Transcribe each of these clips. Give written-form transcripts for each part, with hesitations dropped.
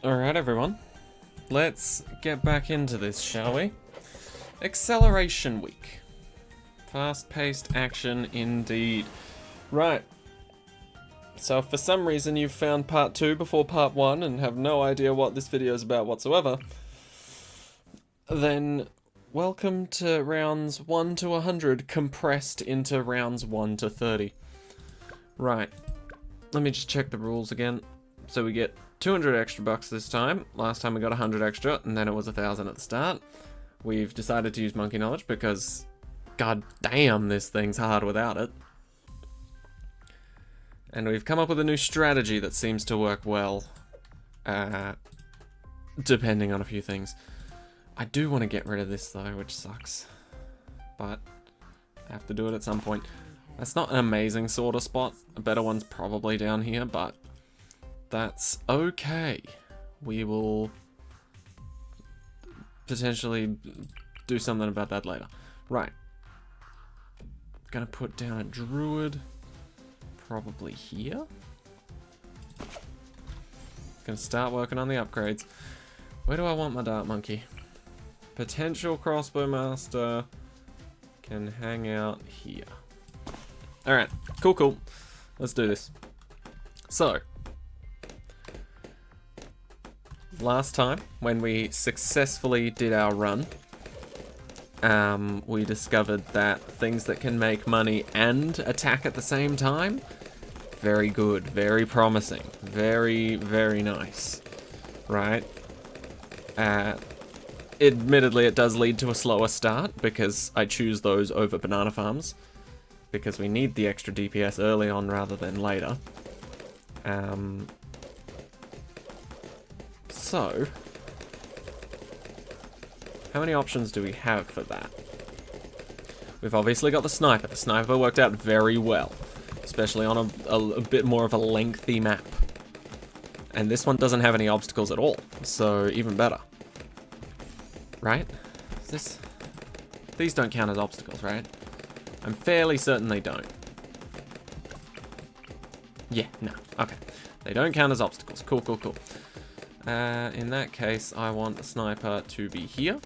Alright, everyone. Let's get back into this, shall we? Acceleration week. Fast-paced action indeed. Right. So if for some reason you've found part 2 before part 1 and have no idea what this video is about whatsoever, then welcome to rounds 1 to 100 compressed into rounds 1 to 30. Right. Let me just check the rules again. So we get 200 extra bucks this time. Last time we got 100 extra, and then it was 1,000 at the start. We've decided to use Monkey Knowledge because, god damn, this thing's hard without it. And we've come up with a new strategy that seems to work well, depending on a few things. I do want to get rid of this though, which sucks. But I have to do it at some point. That's not an amazing sort of spot. A better one's probably down here, but that's okay. We will potentially do something about that later. Right. Gonna put down a druid. Probably here. Gonna start working on the upgrades. Where do I want my dart monkey? Potential crossbow master can hang out here. Alright, cool. Let's do this. So, last time, when we successfully did our run, we discovered that things that can make money and attack at the same time, very good, very promising, very, very nice, right? Admittedly, it does lead to a slower start, because I choose those over banana farms, because we need the extra DPS early on rather than later. So, how many options do we have for that? We've obviously got the sniper. The sniper worked out very well, especially on a bit more of a lengthy map. And this one doesn't have any obstacles at all, so even better. Right? These don't count as obstacles, right? I'm fairly certain they don't. Yeah, no, okay. They don't count as obstacles. Cool. In that case, I want the sniper to be here.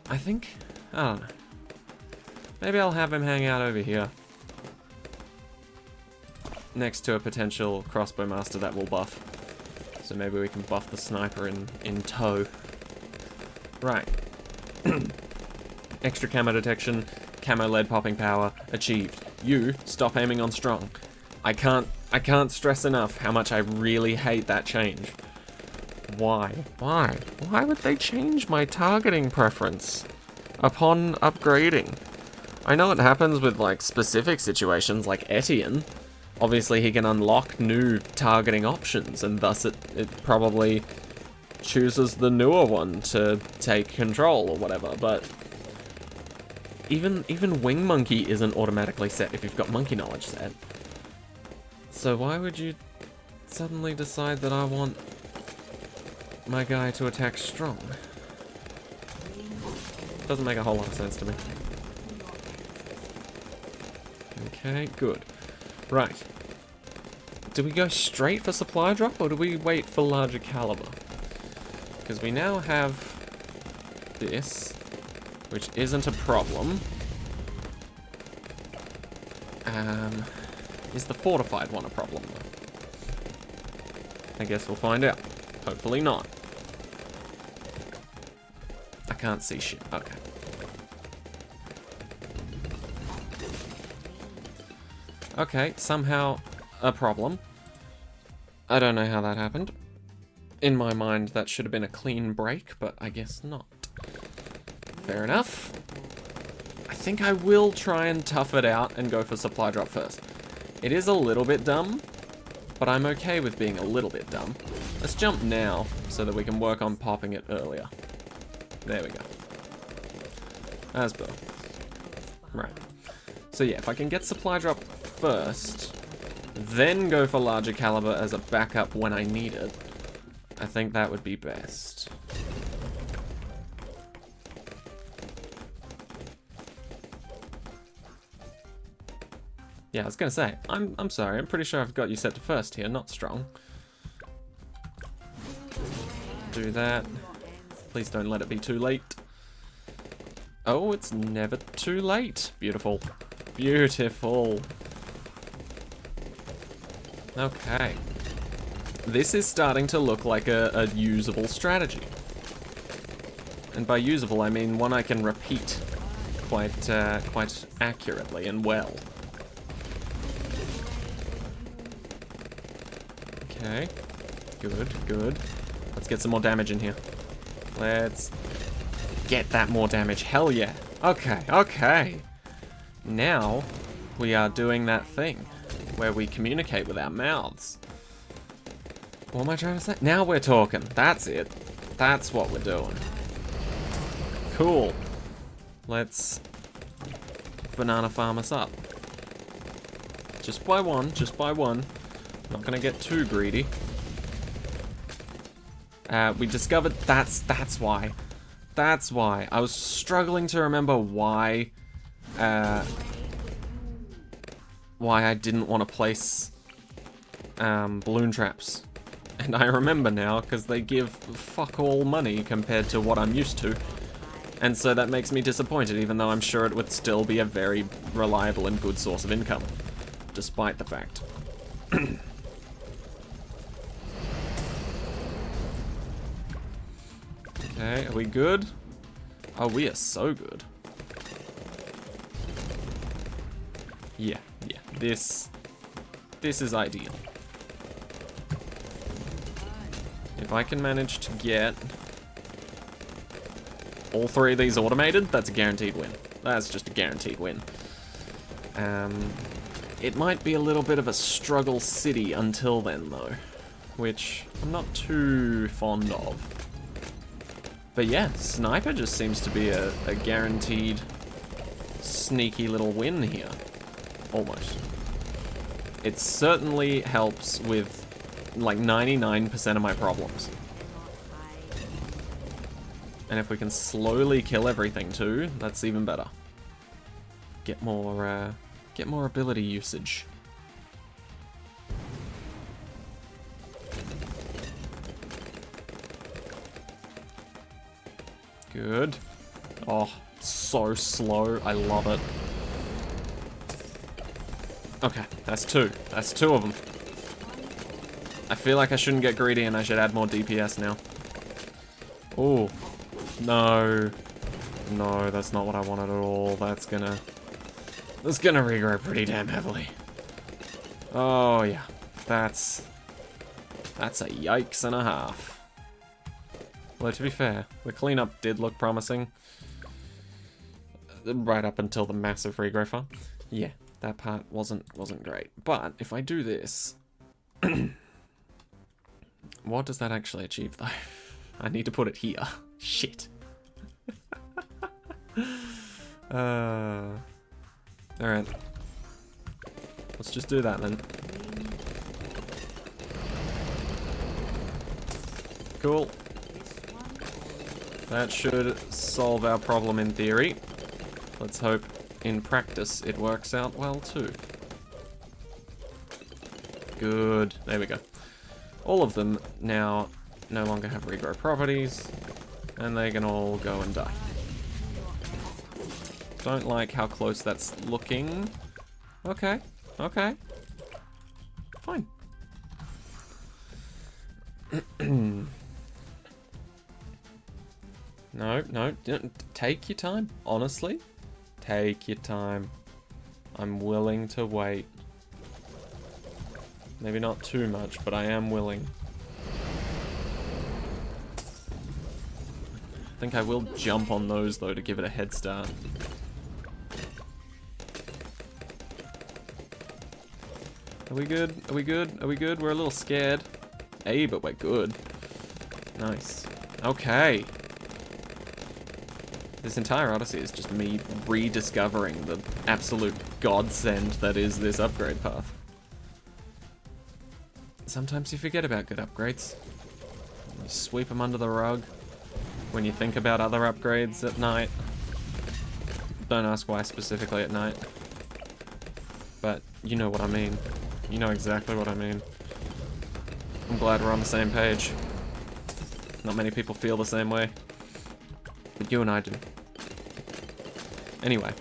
I don't know. Maybe I'll have him hang out over here. Next to a potential crossbow master that will buff. So maybe we can buff the sniper in tow. Right. Extra camo detection, camo lead popping power, achieved. You, stop aiming on strong. I can't stress enough how much I really hate that change. Why? Why would they change my targeting preference upon upgrading? I know it happens with like specific situations like Etienne. Obviously he can unlock new targeting options and thus it probably chooses the newer one to take control or whatever, but even Wing Monkey isn't automatically set if you've got Monkey Knowledge set. So why would you suddenly decide that I want my guy to attack strong? Doesn't make a whole lot of sense to me. Okay, good. Right. Do we go straight for supply drop or do we wait for larger caliber? Because we now have this, which isn't a problem. Is the fortified one a problem though? I guess we'll find out. Hopefully not. I can't see shit. Okay. Okay, somehow a problem. I don't know how that happened. In my mind, that should have been a clean break, but I guess not. Fair enough. I think I will try and tough it out and go for supply drop first. It is a little bit dumb, but I'm okay with being a little bit dumb. Let's jump now so that we can work on popping it earlier. There we go. As per. Right. So yeah, if I can get supply drop first, then go for larger caliber as a backup when I need it, I think that would be best. Yeah, I was gonna say, I'm sorry, I'm pretty sure I've got you set to first here, not strong. do that. Please don't let it be too late. Oh, it's never too late. Beautiful. Beautiful. Okay. This is starting to look like a usable strategy. And by usable, I mean one I can repeat quite accurately and well. Okay. Good, good. Let's get some more damage in here. Let's get that more damage. Hell yeah. Okay, okay. Now, we are doing that thing where we communicate with our mouths. What am I trying to say? Now we're talking. That's it. That's what we're doing. Cool. Let's banana farm us up. Just by one, just by one. Not gonna get too greedy. We discovered that's why. That's why. I was struggling to remember why I didn't want to place balloon traps. And I remember now, because they give fuck all money compared to what I'm used to. And so that makes me disappointed, even though I'm sure it would still be a very reliable and good source of income. Despite the fact. Okay, are we good? Oh, we are so good. Yeah, yeah. This is ideal. If I can manage to get all three of these automated, that's a guaranteed win. That's just a guaranteed win. It might be a little bit of a struggle city until then, though, which I'm not too fond of. But yeah, Sniper just seems to be a guaranteed sneaky little win here. Almost. It certainly helps with like 99% of my problems. And if we can slowly kill everything too, that's even better. Get more ability usage. Good. Oh, so slow. I love it. Okay, that's two. That's two of them. I feel like I shouldn't get greedy and I should add more DPS now. Oh, no. No, that's not what I wanted at all. That's gonna regrow pretty damn heavily. Oh, yeah. That's a yikes and a half. Although, to be fair, the cleanup did look promising. Right up until the massive regrow farm. Yeah, that part wasn't great. But if I do this... What does that actually achieve, though? I need to put it here. Shit. Alright. Let's just do that, then. Cool. That should solve our problem in theory. Let's hope in practice it works out well too. Good. There we go. All of them now no longer have regrow properties, and they can all go and die. Don't like how close that's looking. Okay. Okay. Fine. No, take your time. Honestly, take your time. I'm willing to wait. Maybe not too much, but I am willing. I think I will jump on those, though, to give it a head start. Are we good? Are we good? Are we good? We're a little scared. Hey, but we're good. Nice. Okay. This entire Odyssey is just me rediscovering the absolute godsend that is this upgrade path. Sometimes you forget about good upgrades. You sweep them under the rug when you think about other upgrades at night. Don't ask why specifically at night. But you know what I mean. You know exactly what I mean. I'm glad we're on the same page. Not many people feel the same way. But you and I do. Anyway.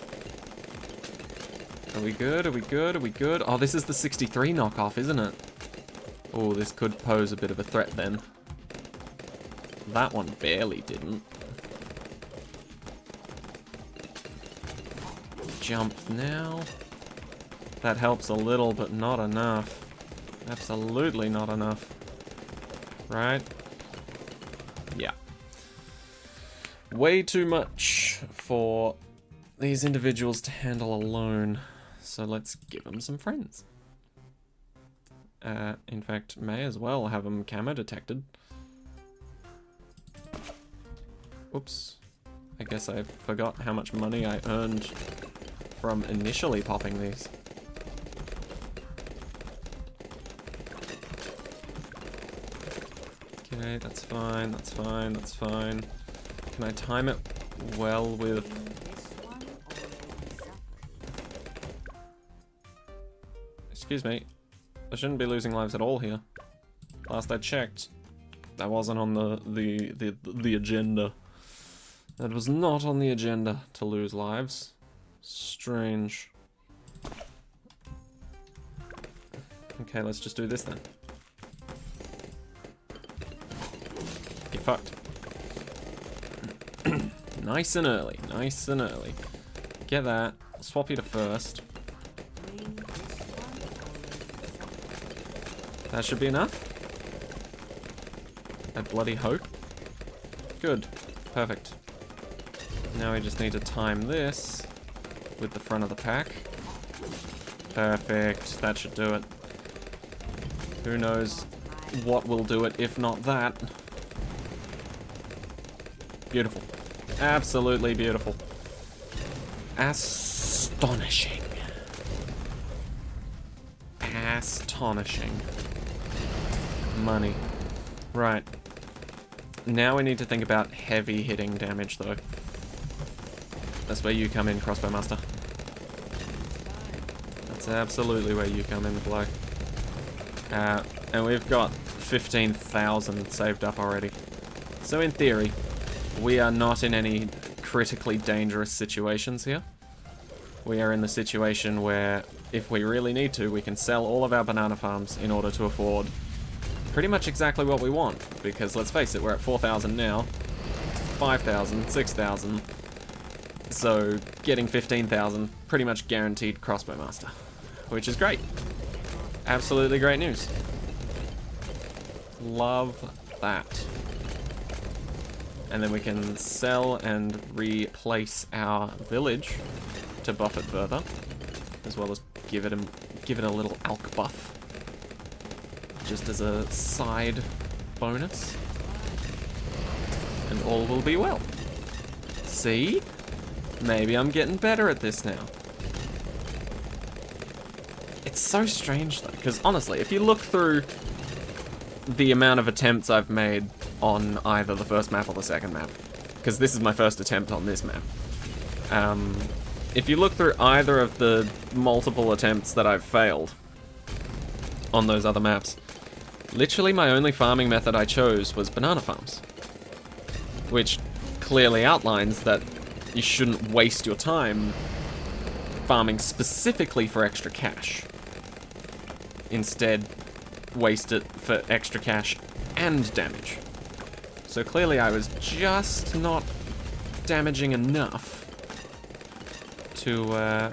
Are we good? Are we good? Are we good? Oh, this is the 63 knockoff, isn't it? Oh, this could pose a bit of a threat then. That one barely didn't. Jump now. That helps a little, but not enough. Absolutely not enough. Right? Yeah. Way too much for these individuals to handle alone. So let's give them some friends. In fact, may as well have them camo detected. Oops. I guess I forgot how much money I earned from initially popping these. Okay, that's fine, that's fine, that's fine. Can I time it well with... Excuse me. I shouldn't be losing lives at all here. Last I checked, that wasn't on the agenda. That was not on the agenda to lose lives. Strange. Okay, let's just do this then. Get fucked. Nice and early, nice and early. Get that. Swap you to first. That should be enough. I bloody hope. Good. Perfect. Now we just need to time this with the front of the pack. Perfect. That should do it. Who knows what will do it if not that. Beautiful. Absolutely beautiful. Astonishing. Astonishing. Money. Right. Now we need to think about heavy hitting damage though. That's where you come in, Crossbow Master. That's absolutely where you come into play. And we've got 15,000 saved up already. So in theory, we are not in any critically dangerous situations here. We are in the situation where, if we really need to, we can sell all of our banana farms in order to afford pretty much exactly what we want. Because let's face it, we're at 4,000 now, 5,000, 6,000. So getting 15,000, pretty much guaranteed Crossbow Master, which is great. Absolutely great news. Love that. And then we can sell and replace our village to buff it further, as well as give it a little alk buff, just as a side bonus, and all will be well. See? Maybe I'm getting better at this now. It's so strange though, because honestly, if you look through the amount of attempts I've made on either the first map or the second map, because this is my first attempt on this map. If you look through either of the multiple attempts that I've failed on those other maps, literally my only farming method I chose was banana farms, which clearly outlines that you shouldn't waste your time farming specifically for extra cash. Instead, waste it for extra cash and damage. So clearly I was just not damaging enough to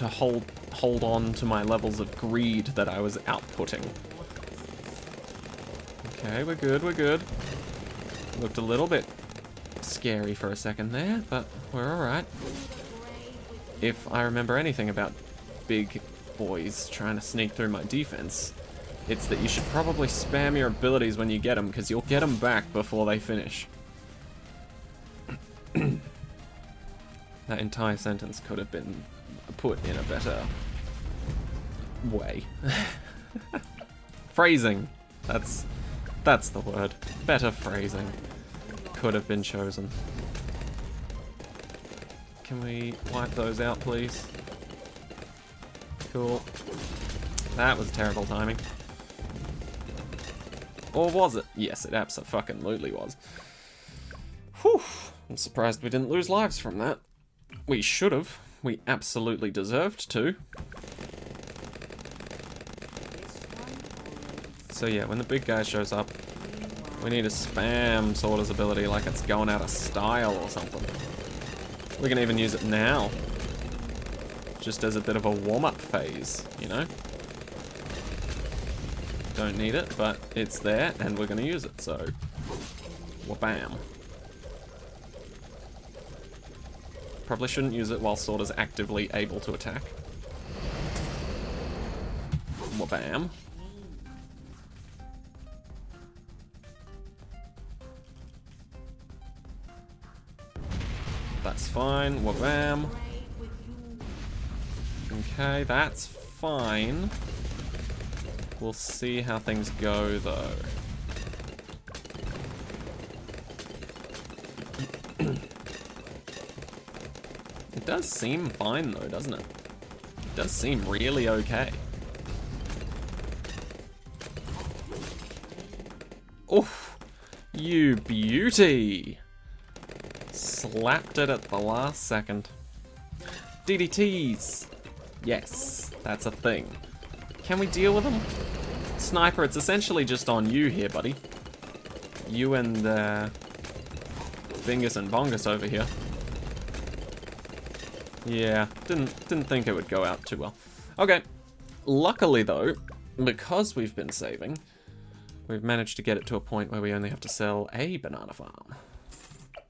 hold on to my levels of greed that I was outputting. Okay, we're good, we're good. Looked a little bit scary for a second there, but we're alright. If I remember anything about big boys trying to sneak through my defense, it's that you should probably spam your abilities when you get them, because you'll get them back before they finish. That entire sentence could have been put in a better way. Phrasing. That's the word. Better phrasing could have been chosen. Can we wipe those out, please? Cool. That was terrible timing. Or was it? Yes, it abso-fucking-lutely was. Whew. I'm surprised we didn't lose lives from that. We should have. We absolutely deserved to. So yeah, when the big guy shows up, we need to spam Sorter's ability like it's going out of style or something. We can even use it now. Just as a bit of a warm-up phase, you know? Don't need it, but it's there, and we're going to use it, so... Wha-bam. Probably shouldn't use it while Sorter's actively able to attack. Wha-bam. That's fine. Wha-bam. Okay, that's fine. We'll see how things go, though. It does seem fine, though, doesn't it? It does seem really okay. Oof! You beauty! Slapped it at the last second. DDTs! Yes, that's a thing. Can we deal with them? Sniper, it's essentially just on you here, buddy. You and, Bingus and Bongus over here. Yeah, didn't think it would go out too well. Okay. Luckily, though, because we've been saving, we've managed to get it to a point where we only have to sell a banana farm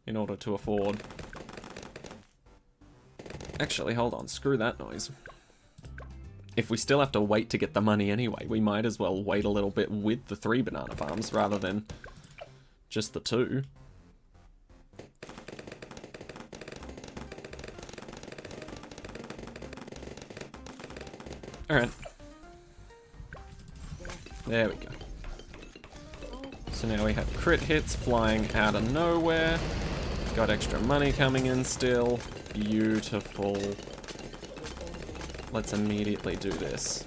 in order to afford... Actually, hold on. Screw that noise. If we still have to wait to get the money anyway, we might as well wait a little bit with the 3 banana farms rather than just the 2. Alright. There we go. So now we have crit hits flying out of nowhere. Got extra money coming in still. Beautiful. Let's immediately do this.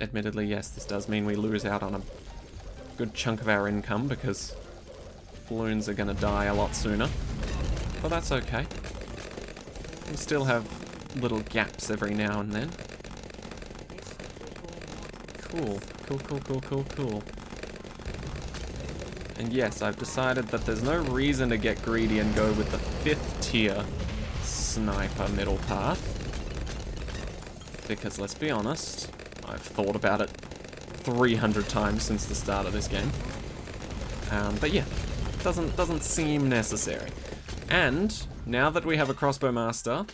Admittedly, yes, this does mean we lose out on a good chunk of our income because balloons are going to die a lot sooner. But that's okay. We still have little gaps every now and then. Cool. Cool. And yes, I've decided that there's no reason to get greedy and go with the 5th tier sniper middle path. Because let's be honest, I've thought about it 300 times since the start of this game. But yeah, doesn't seem necessary. And now that we have a crossbow master,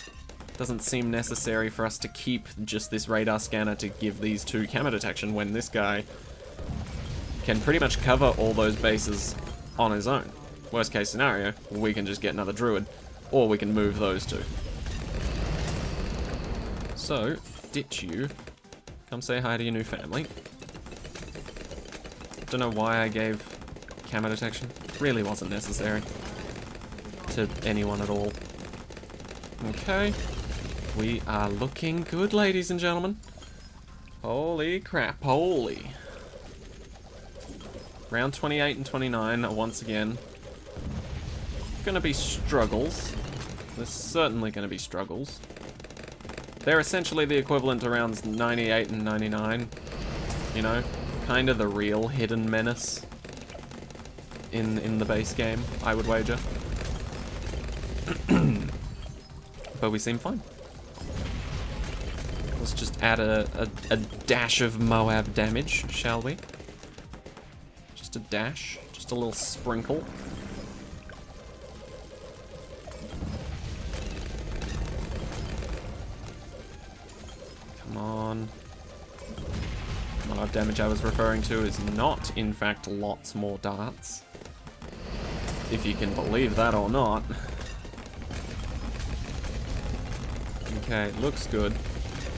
doesn't seem necessary for us to keep just this radar scanner to give these 2 camo detection when this guy can pretty much cover all those bases on his own. Worst case scenario, we can just get another druid, or we can move those 2. So, ditch you. Come say hi to your new family. Don't know why I gave camo detection. Really wasn't necessary to anyone at all. Okay. We are looking good, ladies and gentlemen. Holy crap, holy. Round 28 and 29 are once again gonna be struggles. There's certainly gonna be struggles. They're essentially the equivalent to rounds 98 and 99. You know, kind of the real hidden menace in the base game, I would wager. But we seem fine. Let's just add a dash of Moab damage, shall we? Just a dash, just a little sprinkle. Come on. Moab damage I was referring to is not, in fact, lots more darts. If you can believe that or not. Okay, looks good.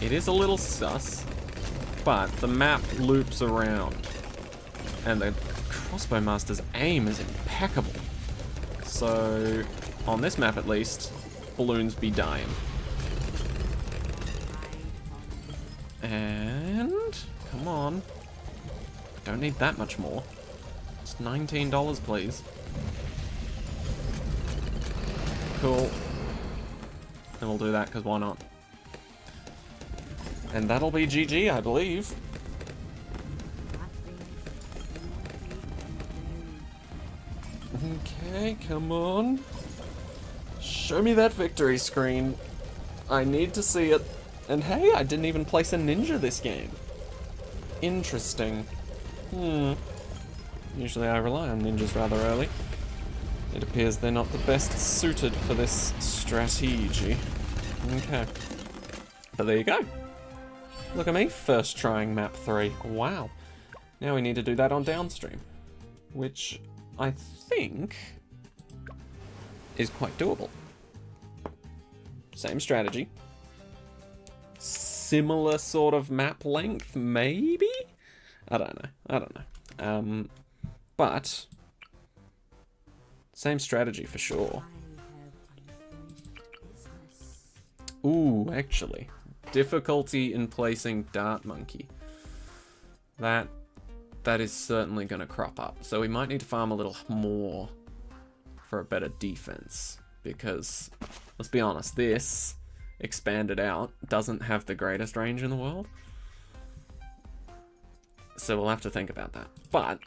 It is a little sus, but the map loops around. And the crossbow master's aim is impeccable. So, on this map at least, balloons be dying. And come on. Don't need that much more. It's $19, please. Cool. And we'll do that because why not? And that'll be GG, I believe. Okay, come on. Show me that victory screen. I need to see it. And hey, I didn't even place a ninja this game. Interesting. Usually I rely on ninjas rather early. It appears they're not the best suited for this strategy. Okay. But there you go. Look at me, first trying map 3. Wow. Now we need to do that on downstream. Which I think is quite doable. Same strategy. Similar sort of map length, maybe? I don't know. But same strategy for sure. Ooh, actually. Difficulty in placing Dart Monkey. That is certainly going to crop up. So we might need to farm a little more for a better defense. Because, let's be honest, this expanded out doesn't have the greatest range in the world. So we'll have to think about that. But,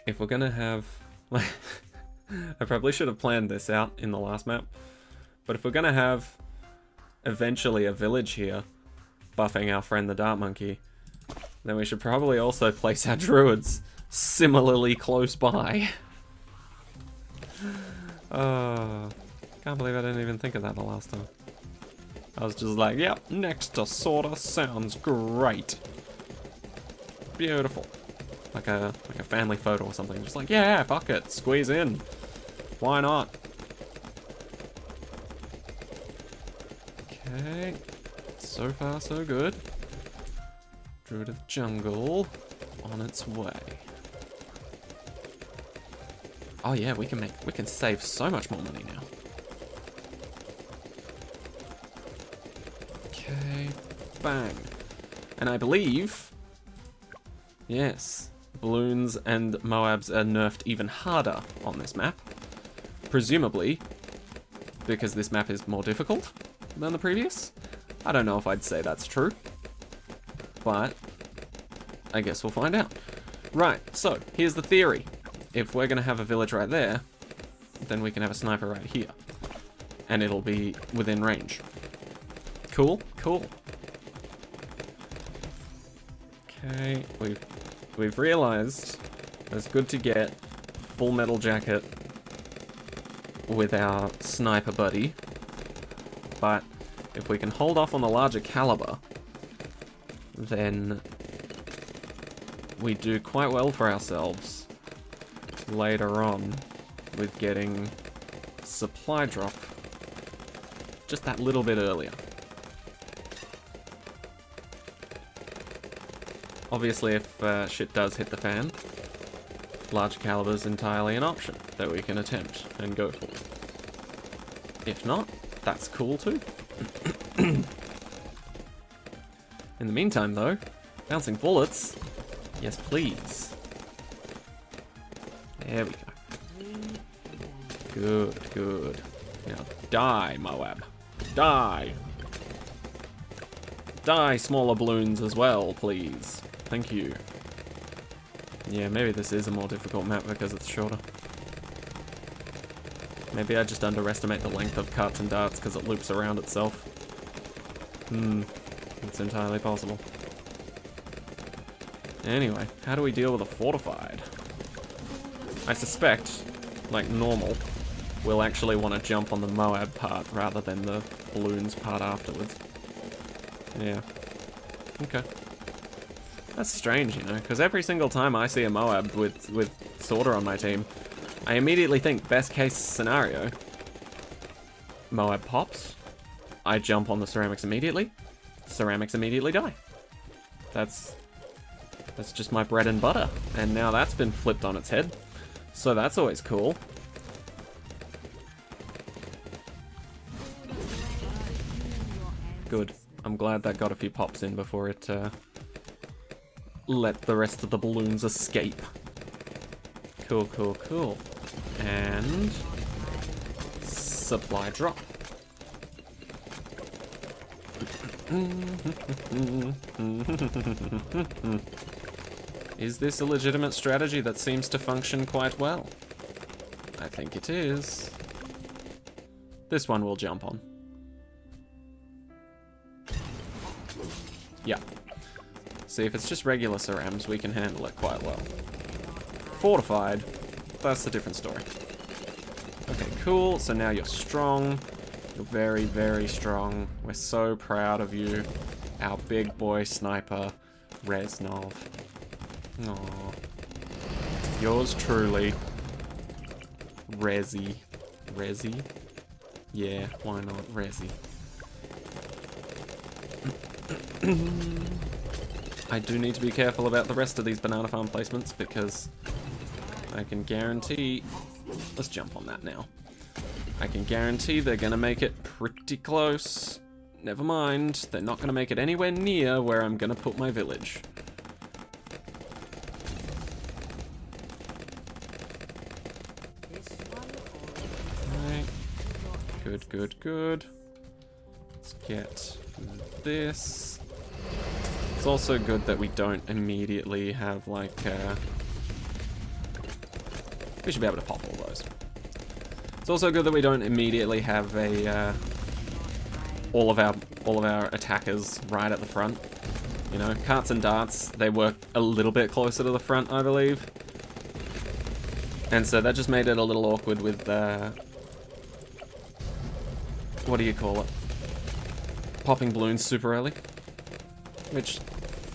if we're going to have... I probably should have planned this out in the last map. But if we're going to have eventually a village here buffing our friend the Dart Monkey, then we should probably also place our druids similarly close by. Can't believe I didn't even think of that the last time. I was just like, yep, next to sorta sounds great. Beautiful. Like a family photo or something. Just like, yeah, fuck it, squeeze in. Why not? Okay. So far, so good. Druid of the Jungle on its way. Oh yeah, we can save so much more money now. Okay, bang. And I believe, yes, balloons and Moabs are nerfed even harder on this map. Presumably, because this map is more difficult than the previous. I don't know if I'd say that's true, but I guess we'll find out. Right, so here's the theory. If we're going to have a village right there, then we can have a sniper right here. And it'll be within range. Cool? Cool. Okay, we've realized it's good to get full metal jacket with our sniper buddy. But if we can hold off on the larger caliber, then we do quite well for ourselves later on with getting supply drop just that little bit earlier. Obviously, if shit does hit the fan, large caliber is entirely an option that we can attempt and go for. If not, that's cool too. In the meantime though, bouncing bullets, yes please. There we go. Good, good. Now die, Moab. Die! Die, smaller balloons as well, please. Thank you. Yeah, maybe this is a more difficult map because it's shorter. Maybe I just underestimate the length of cuts and darts because it loops around itself. It's entirely possible. Anyway, how do we deal with a fortified? I suspect, like normal, we'll actually want to jump on the Moab part rather than the balloons part afterwards. Yeah. Okay. That's strange, you know, because every single time I see a Moab with Sorter on my team, I immediately think, best case scenario, Moab pops, I jump on the ceramics immediately die. That's just my bread and butter, and now that's been flipped on its head. So that's always cool. Good. I'm glad that got a few pops in before it let the rest of the balloons escape. Cool, cool, cool. And supply drop. Is this a legitimate strategy that seems to function quite well? I think it is. This one we'll jump on. Yeah. See, if it's just regular cerams, we can handle it quite well. Fortified, that's a different story. Okay, cool. So now you're strong. You're very, very strong. We're so proud of you. Our big boy sniper, Reznov. Aww. Yours truly, Rezi. Rezi? Yeah, why not? Rezi. I do need to be careful about the rest of these banana farm placements because I can guarantee... Let's jump on that now. I can guarantee they're going to make it pretty close. Never mind, they're not going to make it anywhere near where I'm going to put my village. Okay. Good, good, good. Let's get this. It's also good that we don't immediately have, like, we should be able to pop all those. It's also good that we don't immediately have a, all of our attackers right at the front. You know, carts and darts, they work a little bit closer to the front, I believe. And so that just made it a little awkward with, what do you call it? Popping balloons super early. Which,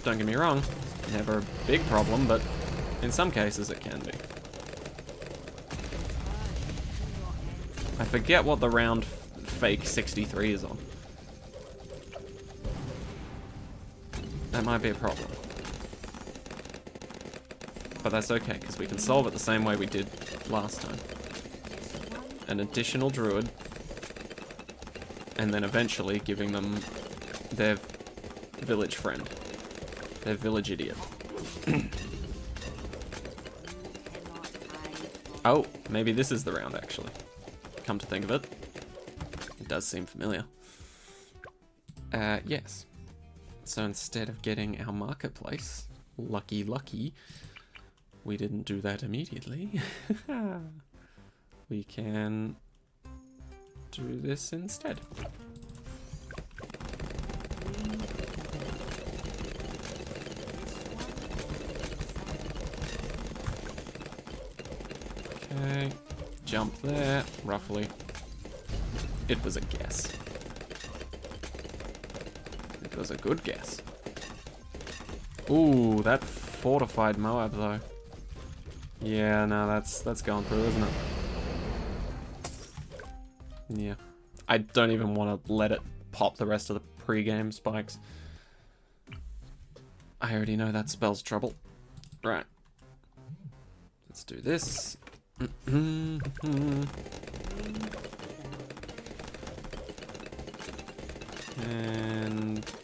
don't get me wrong, never a big problem, but in some cases it can be. I forget what the round fake 63 is on. That might be a problem. But that's okay, because we can solve it the same way we did last time. An additional druid, and then eventually giving them their village friend. Their village idiot. Oh, maybe this is the round, actually. Come to think of it. It does seem familiar. Yes. So instead of getting our marketplace, lucky, we didn't do that immediately. We can do this instead. Okay, jump there, roughly. It was a guess. It was a good guess. Ooh, that fortified Moab though. Yeah, no, that's gone through, isn't it? Yeah. I don't even want to let it pop the rest of the pre-game spikes. I already know that spells trouble. Right. Let's do this. And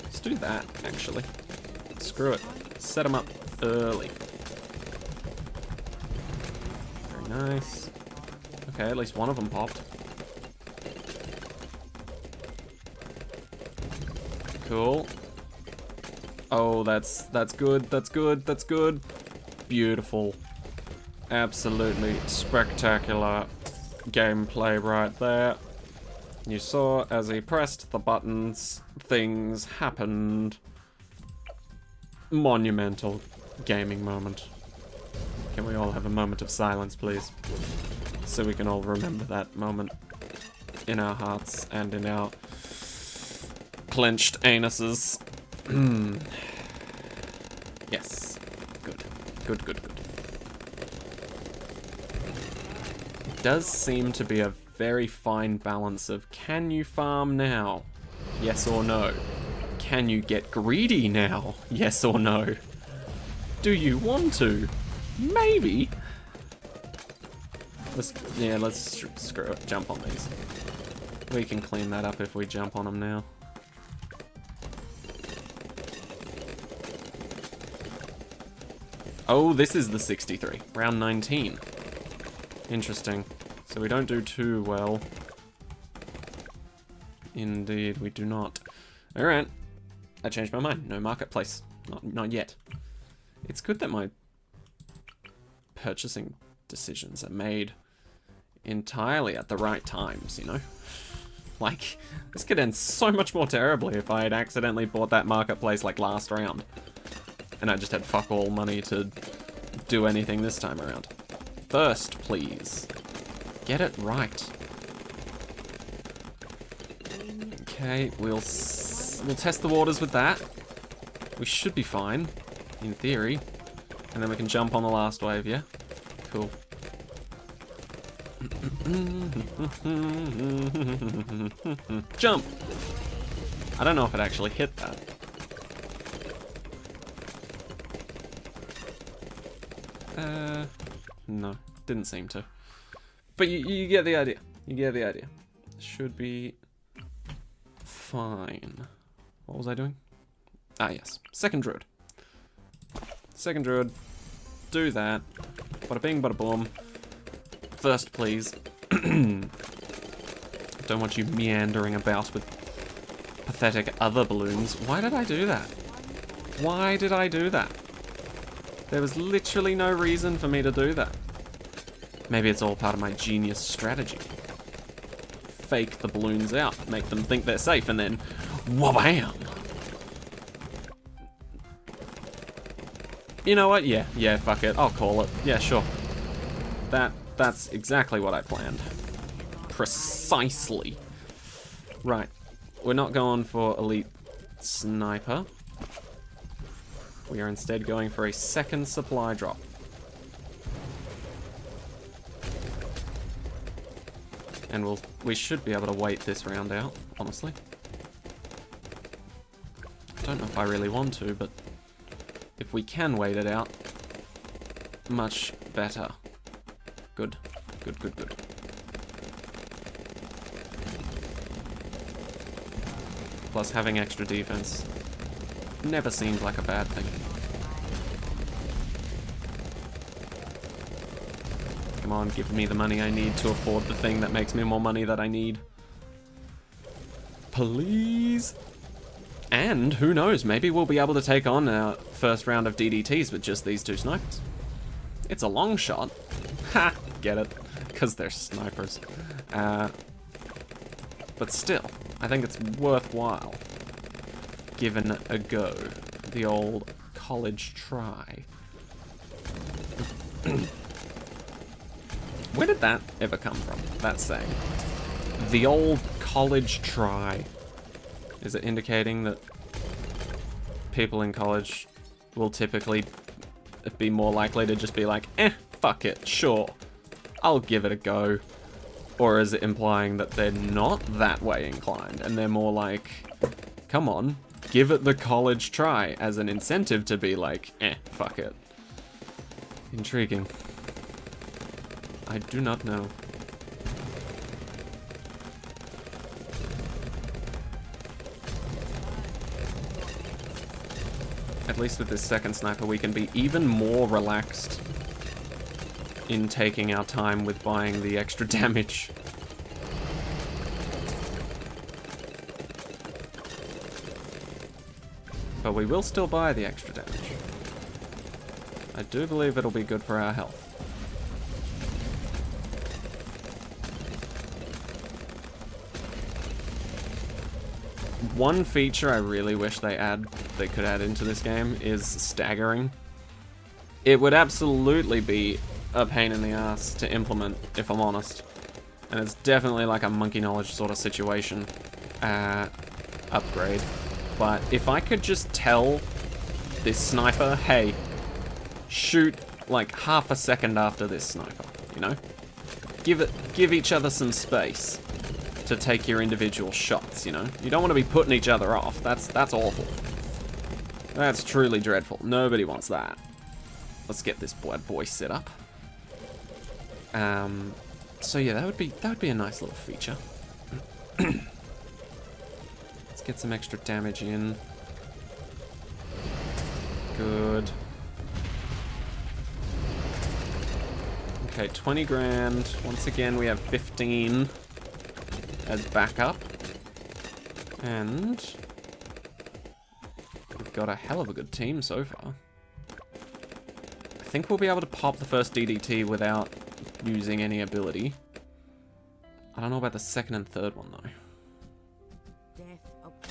let's do that, actually. Screw it. Set them up early. Very nice. Okay, at least one of them popped. Cool. Oh, that's good, that's good, that's good. Beautiful. Absolutely spectacular gameplay right there. You saw as he pressed the buttons, things happened. Monumental gaming moment. Can we all have a moment of silence, please? So we can all remember that moment in our hearts and in our clenched anuses. Yes. Good. Good, good, good. It does seem to be a very fine balance of, can you farm now? Yes or no? Can you get greedy now? Yes or no? Do you want to? Maybe. Let's screw it. Jump on these. We can clean that up if we jump on them now. Oh, this is the 63. Round 19. Interesting. So we don't do too well. Indeed, we do not. Alright. I changed my mind. No marketplace. Not yet. It's good that my purchasing decisions are made entirely at the right times, you know? Like, this could end so much more terribly if I had accidentally bought that marketplace like last round. And I just had fuck all money to do anything this time around. First, please. Get it right. Okay, we'll test the waters with that. We should be fine, in theory. And then we can jump on the last wave, yeah? Cool. Jump! I don't know if it actually hit that. No, didn't seem to. But you get the idea. You get the idea. Should be fine. What was I doing? Ah, yes. Second druid. Second druid. Do that. Bada bing, bada boom. First, please. Don't want you meandering about with pathetic other balloons. Why did I do that? Why did I do that? There was literally no reason for me to do that. Maybe it's all part of my genius strategy. Fake the balloons out, make them think they're safe, and then wha-bam! You know what? Yeah, fuck it. I'll call it. Yeah, sure. That's exactly what I planned. Precisely. Right. We're not going for elite sniper. We are instead going for a second supply drop. And we should be able to wait this round out, honestly. I don't know if I really want to, but if we can wait it out, much better. Good. Good, good, good. Plus, having extra defense never seemed like a bad thing. Come on, give me the money I need to afford the thing that makes me more money that I need. Please? And, who knows, maybe we'll be able to take on our first round of DDTs with just these two snipers. It's a long shot. Ha! Get it? Because they're snipers. But still, I think it's worthwhile given a go. The old college try. Where did that ever come from? That saying. The old college try. Is it indicating that people in college will typically be more likely to just be like, fuck it, sure, I'll give it a go? Or is it implying that they're not that way inclined and they're more like, come on, give it the college try, as an incentive to be like, fuck it? Intriguing. I do not know. At least with this second sniper, we can be even more relaxed in taking our time with buying the extra damage. But we will still buy the extra damage. I do believe it'll be good for our health. One feature I really wish they could add into this game is staggering. It would absolutely be a pain in the ass to implement, if I'm honest. And it's definitely like a monkey knowledge sort of situation upgrade. But if I could just tell this sniper, hey, shoot like half a second after this sniper, you know? Give each other some space to take your individual shots, you know? You don't want to be putting each other off. That's awful. That's truly dreadful. Nobody wants that. Let's get this bad boy set up. So yeah, that would be a nice little feature. Let's get some extra damage in. Good. Okay, 20 grand. Once again, we have 15 as backup. And we've got a hell of a good team so far. I think we'll be able to pop the first DDT without using any ability. I don't know about the second and third one though.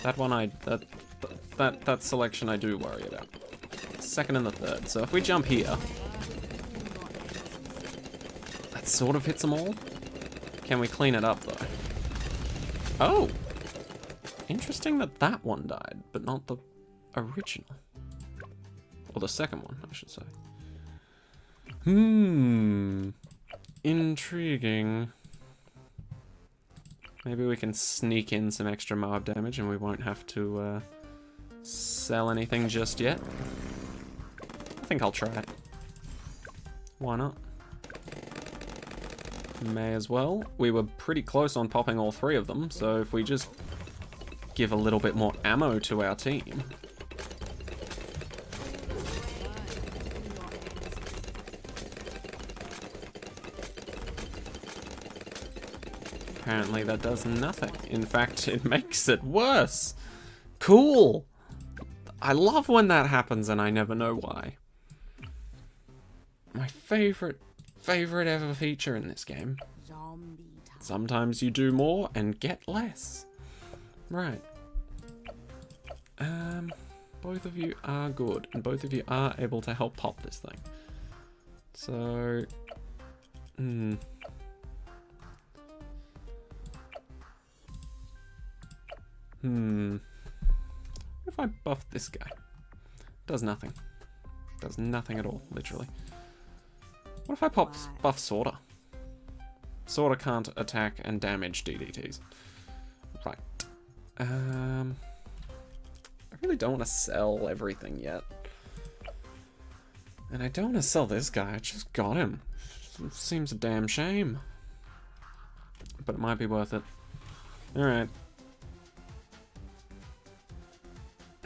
That one that selection I do worry about. Second and the third. So if we jump here, that sort of hits them all. Can we clean it up though? Oh! Interesting that that one died, but not the original. Or the second one, I should say. Intriguing. Maybe we can sneak in some extra mob damage and we won't have to sell anything just yet. I think I'll try it. Why not? May as well. We were pretty close on popping all three of them, so if we just give a little bit more ammo to our team. Apparently that does nothing. In fact, it makes it worse. Cool! I love when that happens and I never know why. My favorite ever feature in this game. Sometimes you do more and get less. Right. Both of you are good, and both of you are able to help pop this thing. So, What if I buff this guy? Does nothing. Does nothing at all, literally. What if I buff Sorta? Sorta can't attack and damage DDTs. Right. I really don't want to sell everything yet. And I don't want to sell this guy, I just got him. It seems a damn shame. But it might be worth it. Alright.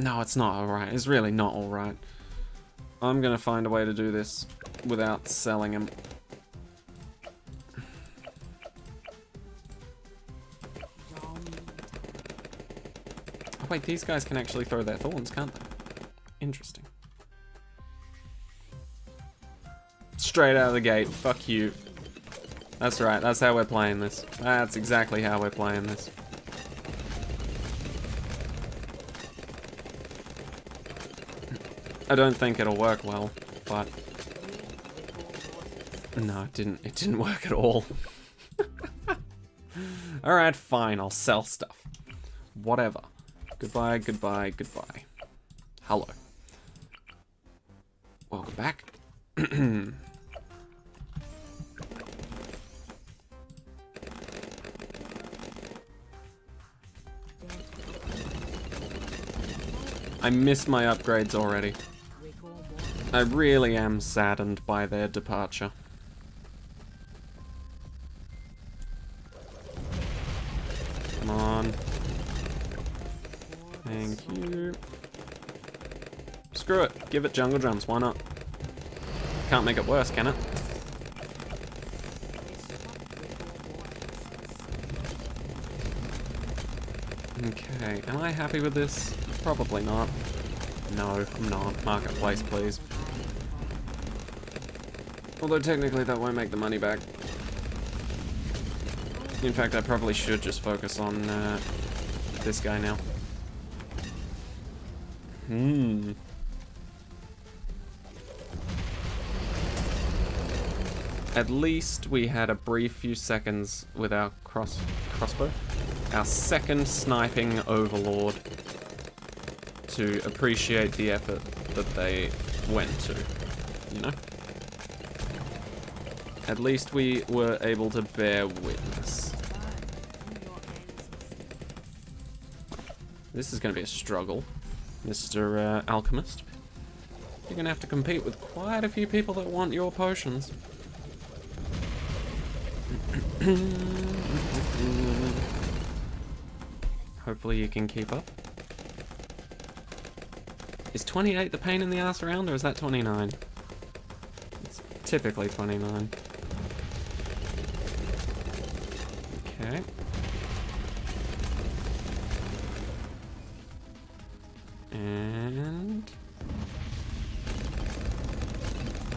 No, it's not alright. It's really not alright. I'm gonna find a way to do this without selling him. Oh wait, these guys can actually throw their thorns, can't they? Interesting. Straight out of the gate, fuck you. That's right, that's how we're playing this. That's exactly how we're playing this. I don't think it'll work well, but no, it didn't work at all. Alright, fine, I'll sell stuff. Whatever. Goodbye, goodbye, goodbye. Hello. Welcome back. I miss my upgrades already. I really am saddened by their departure. Come on. Thank you. Screw it. Give it jungle drums. Why not? Can't make it worse, can it? Okay. Am I happy with this? Probably not. No, I'm not. Marketplace, please. Although technically that won't make the money back. In fact, I probably should just focus on this guy now. At least we had a brief few seconds with our crossbow. Our second sniping overlord. To appreciate the effort that they went to, you know? At least we were able to bear witness. This is going to be a struggle, Mr. Alchemist. You're going to have to compete with quite a few people that want your potions. Hopefully you can keep up. Is 28 the pain in the ass round, or is that 29? It's typically 29. Okay. And...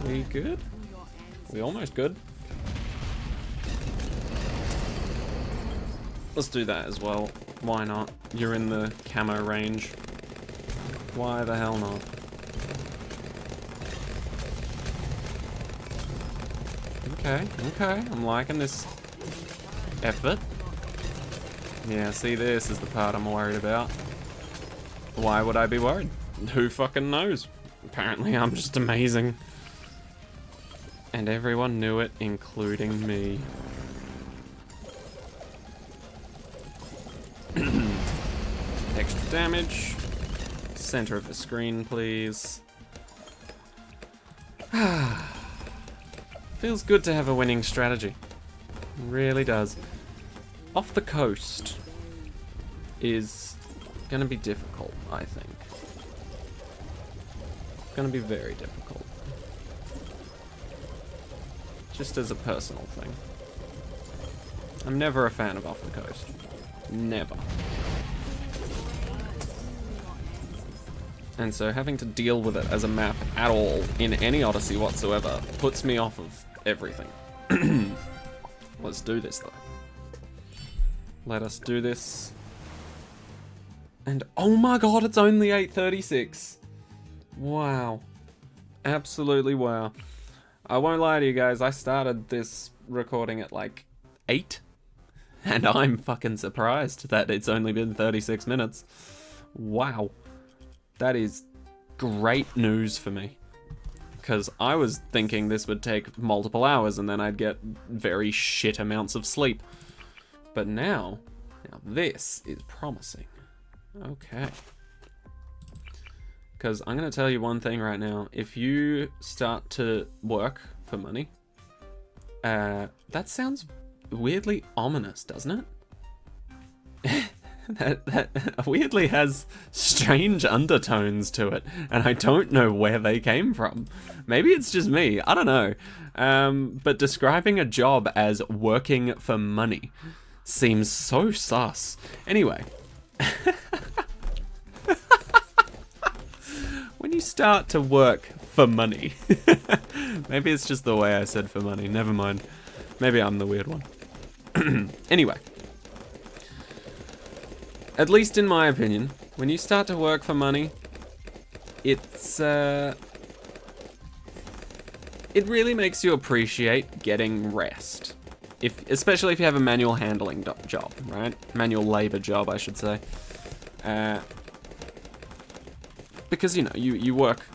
we good? We almost good. Let's do that as well. Why not? You're in the camo range. Why the hell not? Okay, okay. I'm liking this effort. Yeah, see, this is the part I'm worried about. Why would I be worried? Who fucking knows? Apparently I'm just amazing. And everyone knew it, including me. Extra damage. Center of the screen, please. Feels good to have a winning strategy. Really does. Off the coast is gonna be difficult, I think. Gonna be very difficult. Just as a personal thing. I'm never a fan of off the coast. Never. And so having to deal with it as a map at all in any Odyssey whatsoever puts me off of everything. Let's do this though. Let us do this. And oh my god, it's only 8:36. Wow. Absolutely wow. I won't lie to you guys, I started this recording at like 8. And I'm fucking surprised that it's only been 36 minutes. Wow. That is great news for me. Because I was thinking this would take multiple hours and then I'd get very shit amounts of sleep. But now this is promising. Okay. Because I'm going to tell you one thing right now. If you start to work for money, that sounds weirdly ominous, doesn't it? that weirdly has strange undertones to it, and I don't know where they came from. Maybe it's just me, I don't know. But describing a job as working for money seems so sus. Anyway. When you start to work for money. Maybe it's just the way I said for money, never mind. Maybe I'm the weird one. Anyway. At least in my opinion, when you start to work for money, it's, it really makes you appreciate getting rest. Especially if you have a manual handling job, right? Manual labor job, I should say. Because, you know, you work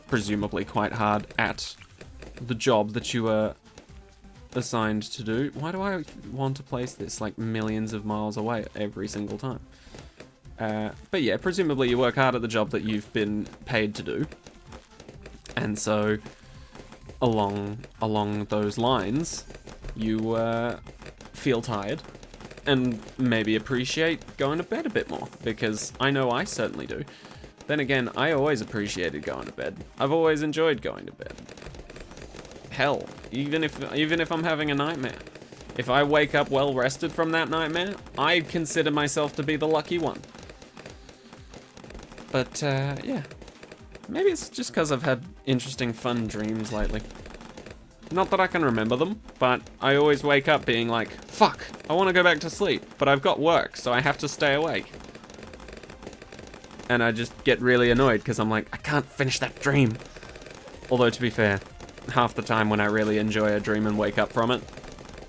presumably quite hard at the job that you were assigned to do. Why do I want to place this like millions of miles away every single time? But yeah, presumably you work hard at the job that you've been paid to do. And so, along those lines, you feel tired and maybe appreciate going to bed a bit more, because I know I certainly do. Then again, I always appreciated going to bed. I've always enjoyed going to bed. Hell, even if I'm having a nightmare. If I wake up well rested from that nightmare, I consider myself to be the lucky one. But, yeah. Maybe it's just because I've had interesting, fun dreams lately. Not that I can remember them, but I always wake up being like, fuck, I want to go back to sleep, but I've got work, so I have to stay awake. And I just get really annoyed because I'm like, I can't finish that dream. Although, to be fair, half the time when I really enjoy a dream and wake up from it,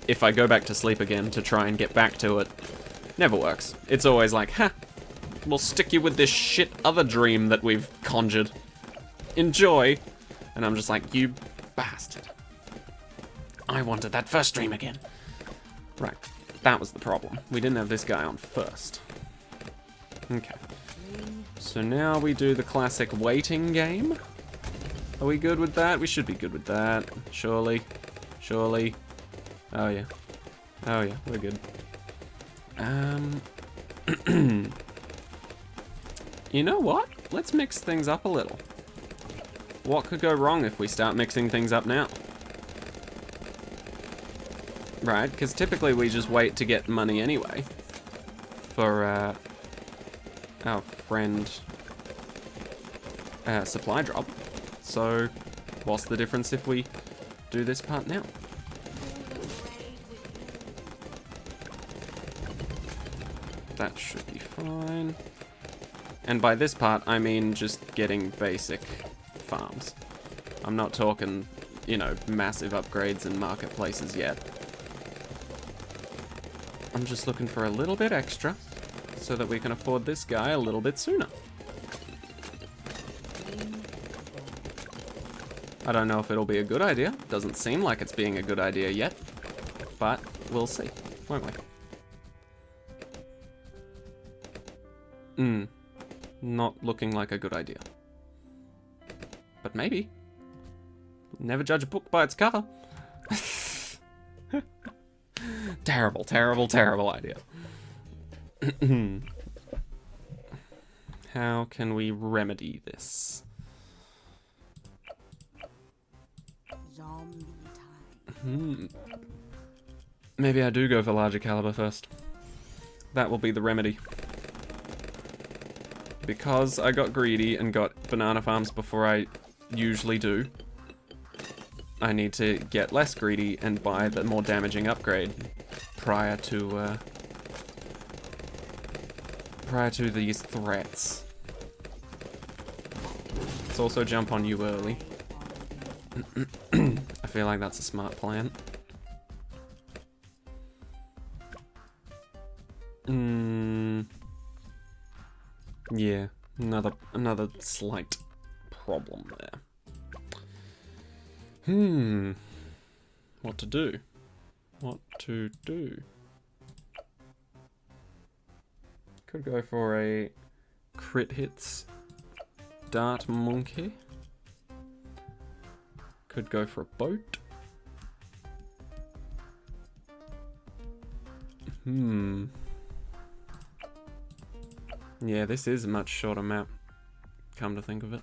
if I go back to sleep again to try and get back to it, never works. It's always like, ha, we'll stick you with this shit other dream that we've conjured. Enjoy. And I'm just like, you bastard. I wanted that first dream again. Right, that was the problem. We didn't have this guy on first. Okay. So now we do the classic waiting game. Are we good with that? We should be good with that. Surely. Surely. Oh yeah. Oh yeah, we're good. You know what? Let's mix things up a little. What could go wrong if we start mixing things up now? right? Because typically we just wait to get money anyway for our friend supply drop. So what's the difference if we do this part now? That should be fine. And by this part, I mean just getting basic farms. I'm not talking, you know, massive upgrades in marketplaces yet. I'm just looking for a little bit extra so that we can afford this guy a little bit sooner. I don't know if it'll be a good idea. Doesn't seem like it's being a good idea yet. But we'll see, won't we? Not looking like a good idea. But maybe. Never judge a book by its cover. Terrible, terrible, terrible idea. How can we remedy this? Maybe I do go for larger caliber first. That will be the remedy. Because I got greedy and got banana farms before I usually do, I need to get less greedy and buy the more damaging upgrade prior to these threats. Let's also jump on you early. I feel like that's a smart plan. Yeah, another slight problem there. What to do? What to do? Could go for a crit hits dart monkey. Could go for a boat. Yeah, this is a much shorter map, come to think of it.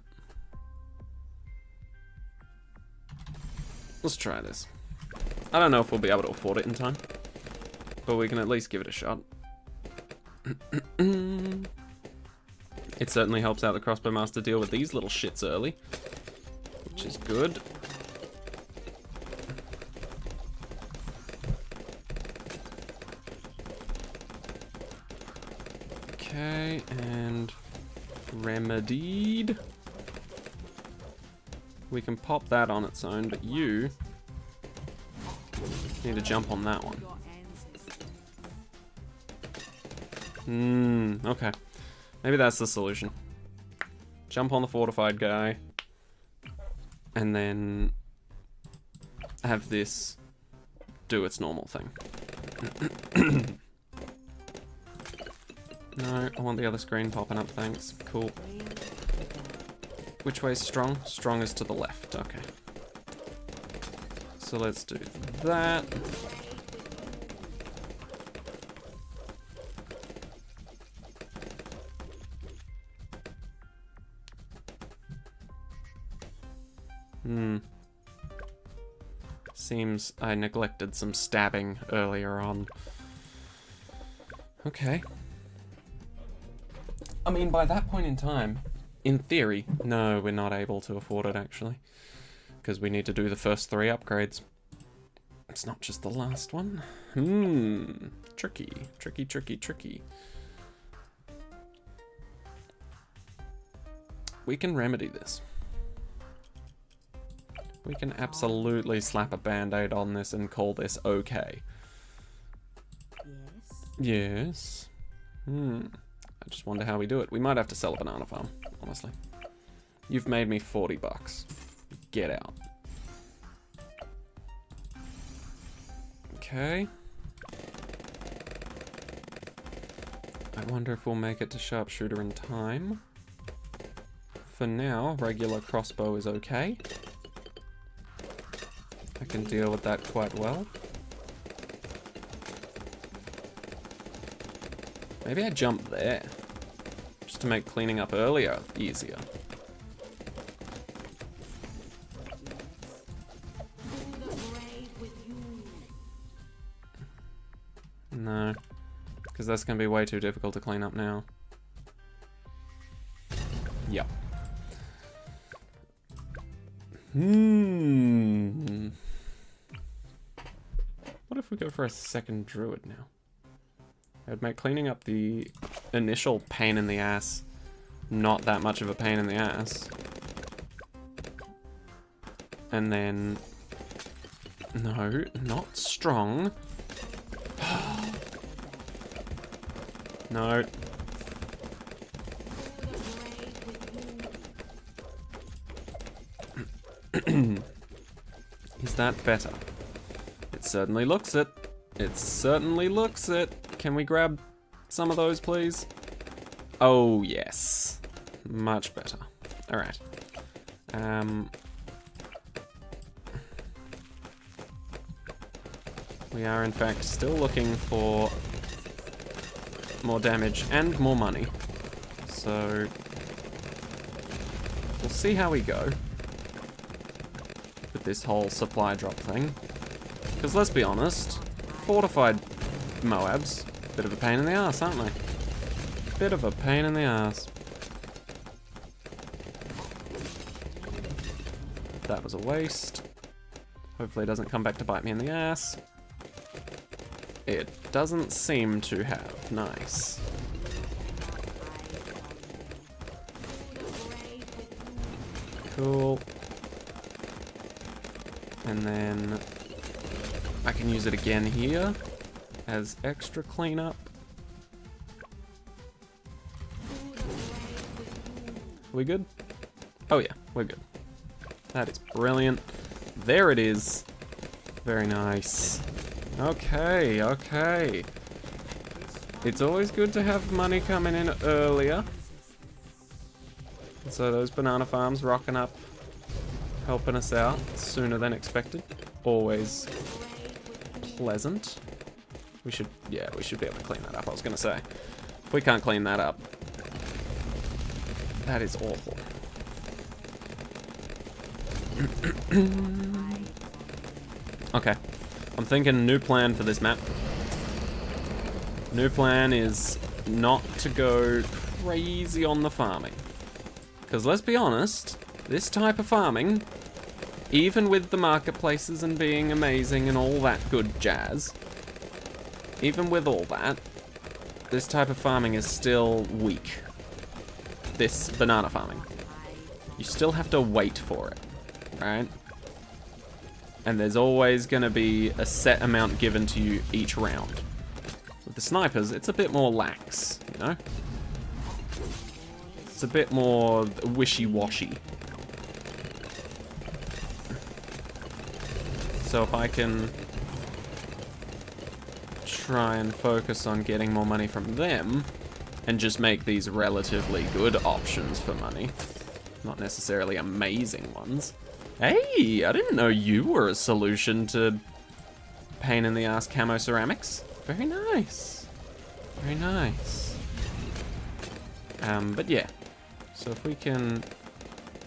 Let's try this. I don't know if we'll be able to afford it in time, but we can at least give it a shot. It certainly helps out the crossbow master deal with these little shits early, which is good. Okay, and remedied. We can pop that on its own, but you need to jump on that one. Okay. Maybe that's the solution. Jump on the fortified guy, and then have this do its normal thing. No, I want the other screen popping up, thanks. Cool. Which way's strong? Strong is to the left, okay. So let's do that. Seems I neglected some stabbing earlier on. Okay. I mean, by that point in time, in theory, no, we're not able to afford it, actually. Because we need to do the first 3 upgrades. It's not just the last one. Tricky, tricky, tricky, tricky. We can remedy this. We can absolutely slap a band-aid on this and call this okay. Yes. I just wonder how we do it. We might have to sell a banana farm, honestly. You've made me 40 bucks. Get out. Okay. I wonder if we'll make it to sharpshooter in time. For now, regular crossbow is okay. I can deal with that quite well. Maybe I jump there, just to make cleaning up earlier easier. Because that's going to be way too difficult to clean up now. Yep. What if we go for a second druid now? It would make cleaning up the initial pain in the ass not that much of a pain in the ass. And then... No, not strong. No. Is that better? It certainly looks it. It certainly looks it. Can we grab some of those, please? Oh, yes. Much better. Alright. We are, in fact, still looking for more damage and more money. So... we'll see how we go with this whole supply drop thing. Because let's be honest, fortified Moabs, bit of a pain in the ass, aren't they? Bit of a pain in the ass. That was a waste. Hopefully it doesn't come back to bite me in the ass. It doesn't seem to have. Nice. Cool. And then I can use it again here as extra cleanup. We good? Oh yeah, we're good. That is brilliant. There it is. Very nice. Okay, okay. It's always good to have money coming in earlier. So those banana farms rocking up, helping us out sooner than expected. Always pleasant. We should be able to clean that up, I was gonna say. If we can't clean that up, that is awful. Okay. I'm thinking new plan for this map. New plan is not to go crazy on the farming. Because let's be honest, this type of farming, even with the marketplaces and being amazing and all that good jazz, even with all that, this type of farming is still weak. This banana farming. You still have to wait for it, right? And there's always going to be a set amount given to you each round. With the snipers, it's a bit more lax, you know? It's a bit more wishy-washy. So if I can try and focus on getting more money from them, and just make these relatively good options for money, not necessarily amazing ones. Hey, I didn't know you were a solution to pain in the ass camo ceramics. Very nice. Very nice. But yeah. So if we can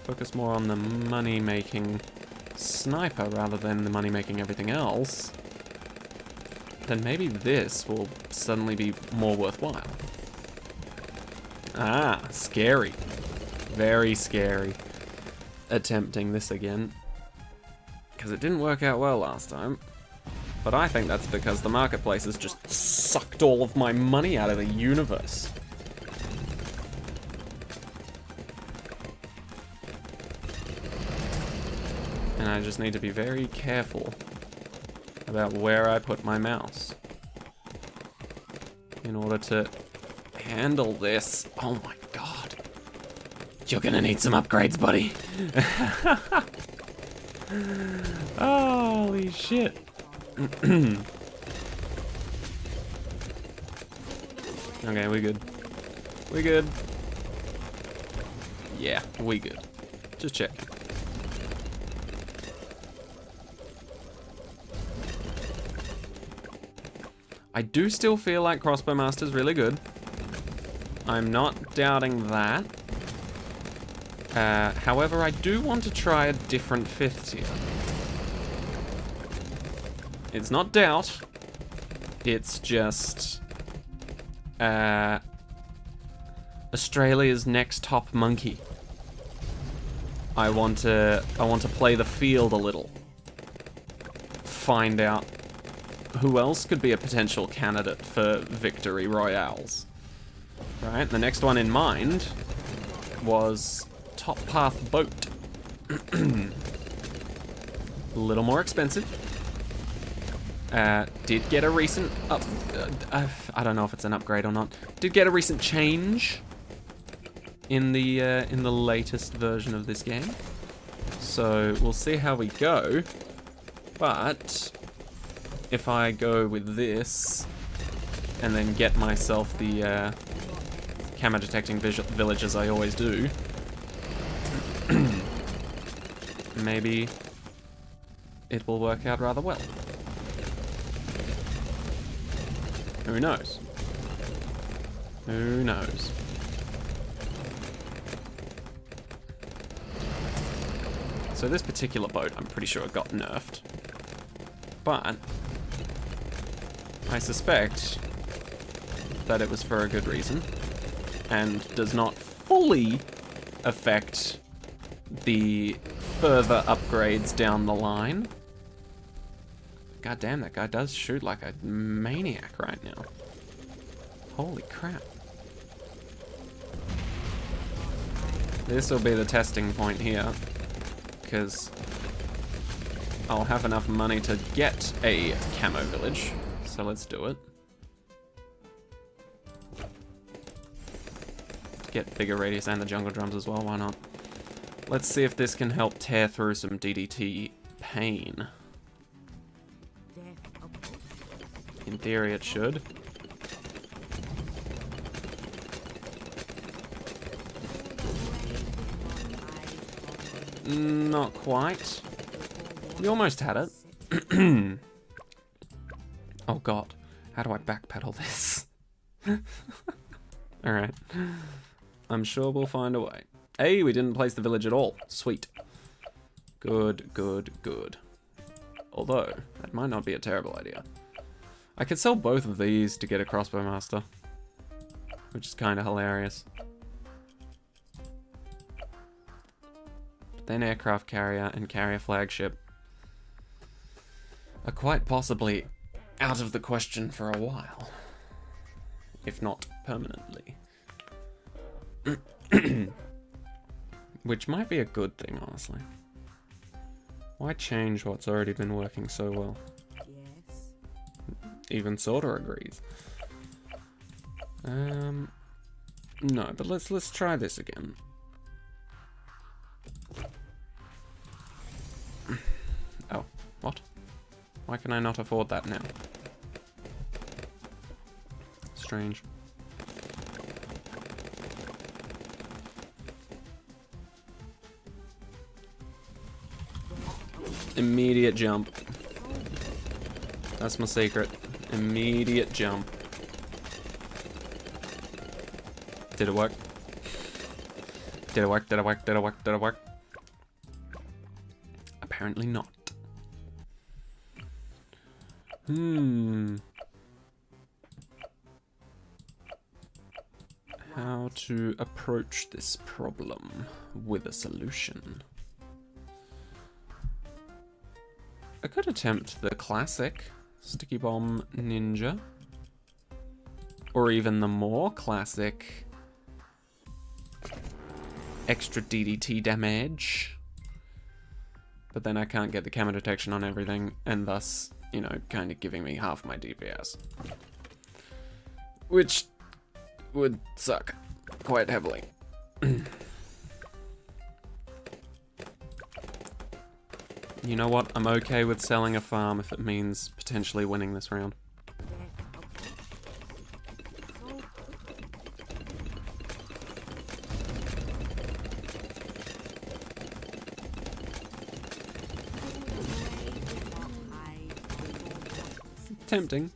focus more on the money-making sniper rather than the money-making everything else, then maybe this will suddenly be more worthwhile. Ah, scary. Very scary. Attempting this again. Because it didn't work out well last time. But I think that's because the marketplace has just sucked all of my money out of the universe. And I just need to be very careful about where I put my mouse in order to handle this. Oh my god. You're gonna need some upgrades, buddy. Holy shit. Okay, we good. We good. Yeah, we good. Just check. I do still feel like Crossbow Master's really good. I'm not doubting that. However, I do want to try a different 5th tier. It's not doubt. It's just... Australia's next top monkey. I want to play the field a little. Find out who else could be a potential candidate for victory royales. Right, the next one in mind was Top Path Boat. A little more expensive. Did get a recent I don't know if it's an upgrade or not. Did get a recent change in the latest version of this game. So we'll see how we go. But if I go with this and then get myself the camera detecting village as I always do, maybe it will work out rather well. Who knows? Who knows? So this particular boat, I'm pretty sure it got nerfed. But I suspect that it was for a good reason and does not fully affect the further upgrades down the line. God damn, that guy does shoot like a maniac right now. Holy crap. This will be the testing point here, because I'll have enough money to get a camo village, so let's do it. Get bigger radius and the jungle drums as well, why not? Let's see if this can help tear through some DDT pain. In theory it should. Not quite. We almost had it. Oh god, how do I backpedal this? Alright. I'm sure we'll find a way. Hey, we didn't place the village at all. Sweet. Good, good, good. Although, that might not be a terrible idea. I could sell both of these to get a crossbow master, which is kind of hilarious. But then aircraft carrier and carrier flagship are quite possibly out of the question for a while, if not permanently. Which might be a good thing, honestly. Why change what's already been working so well? Yes. Even Sorter agrees. No, but let's try this again. Oh, what? Why can I not afford that now? Strange. Immediate jump. That's my secret. Immediate jump. Did it work? Did it work? Did it work? Did it work? Did it work? Apparently not. How to approach this problem with a solution? I could attempt the classic Sticky Bomb Ninja, or even the more classic extra DDT damage, but then I can't get the camera detection on everything, and thus, you know, kind of giving me half my DPS, which would suck quite heavily. You know what? I'm okay with selling a farm if it means potentially winning this round. Tempting.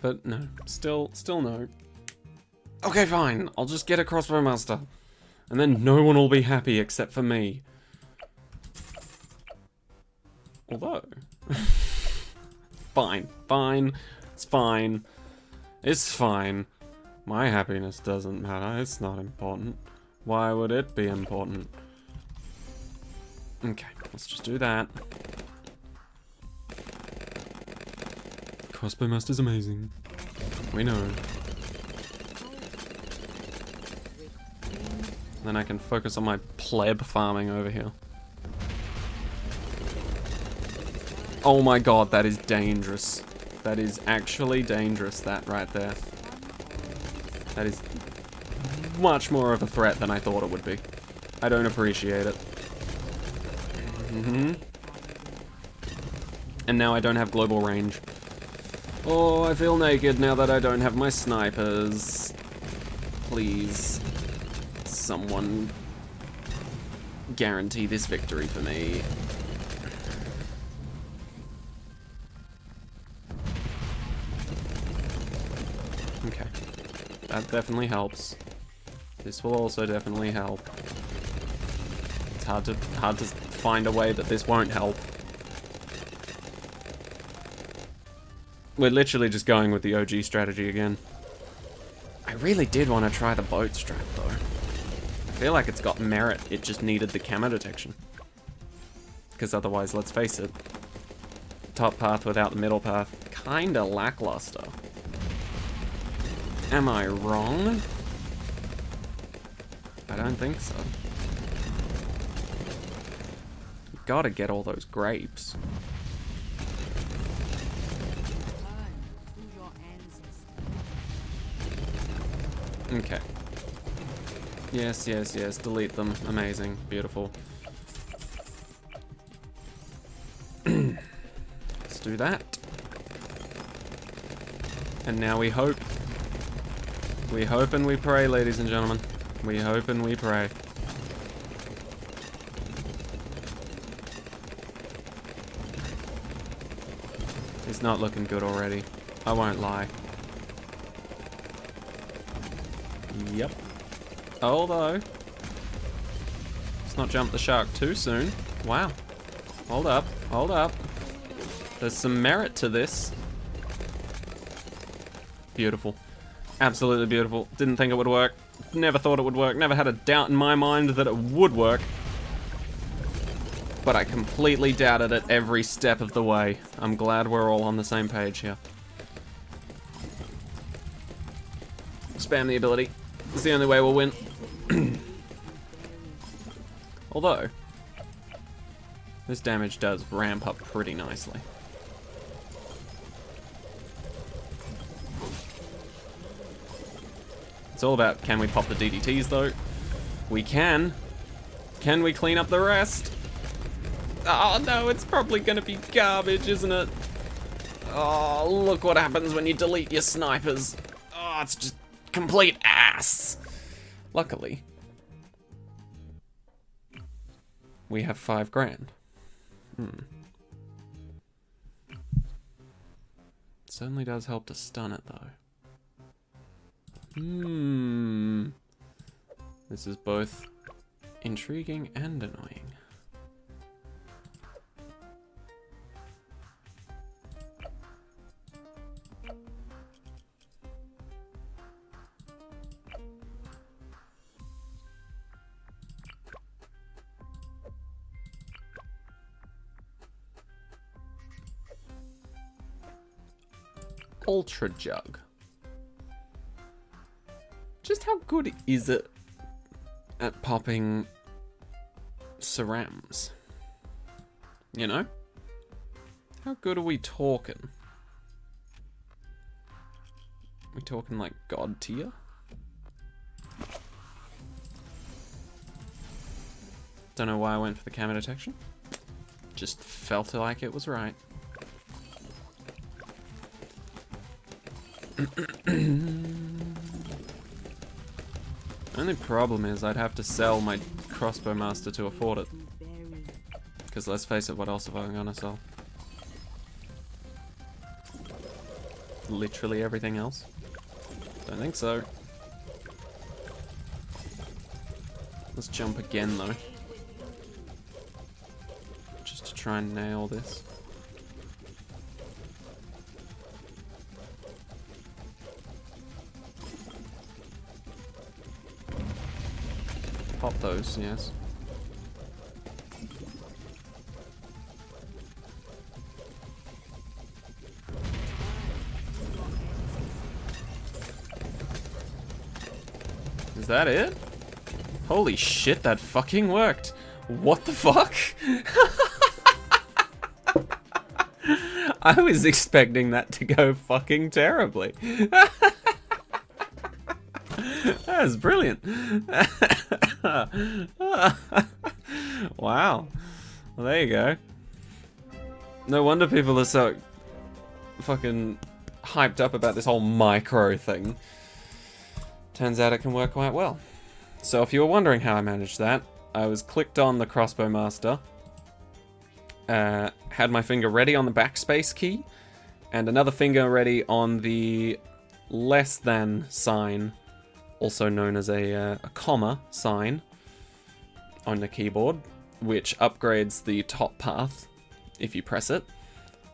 But no. Still no. Okay, fine. I'll just get a crossbow master. And then no one will be happy except for me. Although, fine, it's fine, it's fine. My happiness doesn't matter. It's not important. Why would it be important? Okay, let's just do that. Crossbow Master's amazing. We know. Then I can focus on my pleb farming over here. Oh my god, that is dangerous. That is actually dangerous, that right there. That is much more of a threat than I thought it would be. I don't appreciate it. And now I don't have global range. Oh, I feel naked now that I don't have my snipers. Please, someone guarantee this victory for me. Okay, that definitely helps. This will also definitely help. It's hard to find a way that this won't help. We're literally just going with the OG strategy again. I really did want to try the boat strat though. I feel like it's got merit, it just needed the camo detection. Because otherwise, let's face it, top path without the middle path, kinda lackluster. Am I wrong? I don't think so. You gotta get all those grapes. Okay. Yes, yes, yes. Delete them. Amazing. Beautiful. Let's do that. And now we hope. We hope and we pray, ladies and gentlemen. We hope and we pray. It's not looking good already. I won't lie. Yep. Although, let's not jump the shark too soon. Wow. Hold up. Hold up. There's some merit to this. Beautiful. Absolutely beautiful. Didn't think it would work. Never thought it would work. Never had a doubt in my mind that it would work. But I completely doubted it every step of the way. I'm glad we're all on the same page here. Spam the ability. It's the only way we'll win. Although, this damage does ramp up pretty nicely. It's all about, can we pop the DDTs though? We can. Can we clean up the rest? Oh no, it's probably gonna be garbage, isn't it? Oh, look what happens when you delete your snipers. Oh, it's just complete ass. Luckily, we have 5 grand. Certainly does help to stun it though. This is both intriguing and annoying. Ultra Jug. Just how good is it at popping cerams? You know? How good are we talking? We talking like god tier? Don't know why I went for the camo detection. Just felt like it was right. Only problem is I'd have to sell my crossbow master to afford it. Because let's face it, what else am I gonna sell? Literally everything else? Don't think so. Let's jump again though. Just to try and nail this. pop those, yes. Is that it? Holy shit, that fucking worked. What the fuck? I was expecting that to go fucking terribly. That was brilliant. Wow. Well, there you go. No wonder people are so fucking hyped up about this whole micro thing. Turns out it can work quite well. So if you were wondering how I managed that, I was clicked on the crossbow master, had my finger ready on the backspace key, and another finger ready on the less than sign, also known as a comma sign on the keyboard, which upgrades the top path if you press it.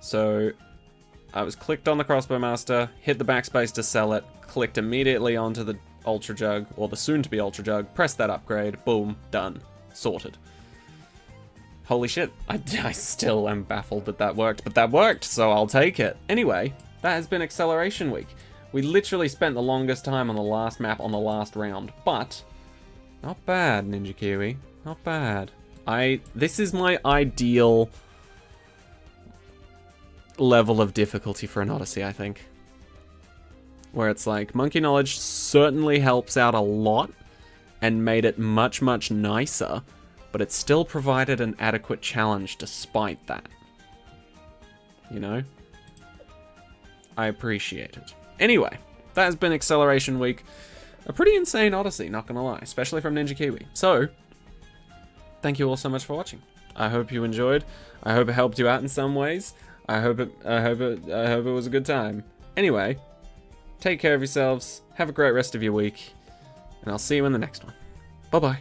So I was clicked on the crossbow master, hit the backspace to sell it, clicked immediately onto the Ultra Jug, or the soon-to-be Ultra Jug, press that upgrade, boom, done. Sorted. Holy shit, I still am baffled that that worked, but that worked, so I'll take it. Anyway, that has been Acceleration Week. We literally spent the longest time on the last map on the last round, but not bad, Ninja Kiwi. Not bad. This is my ideal level of difficulty for an Odyssey, I think. Where it's like, Monkey Knowledge certainly helps out a lot and made it much, much nicer, but it still provided an adequate challenge despite that. You know? I appreciate it. Anyway, that has been Acceleration Week. A pretty insane Odyssey, not gonna lie, especially from Ninja Kiwi. So, thank you all so much for watching. I hope you enjoyed. I hope it helped you out in some ways. I hope it was a good time. Anyway, take care of yourselves, have a great rest of your week, and I'll see you in the next one. Bye-bye.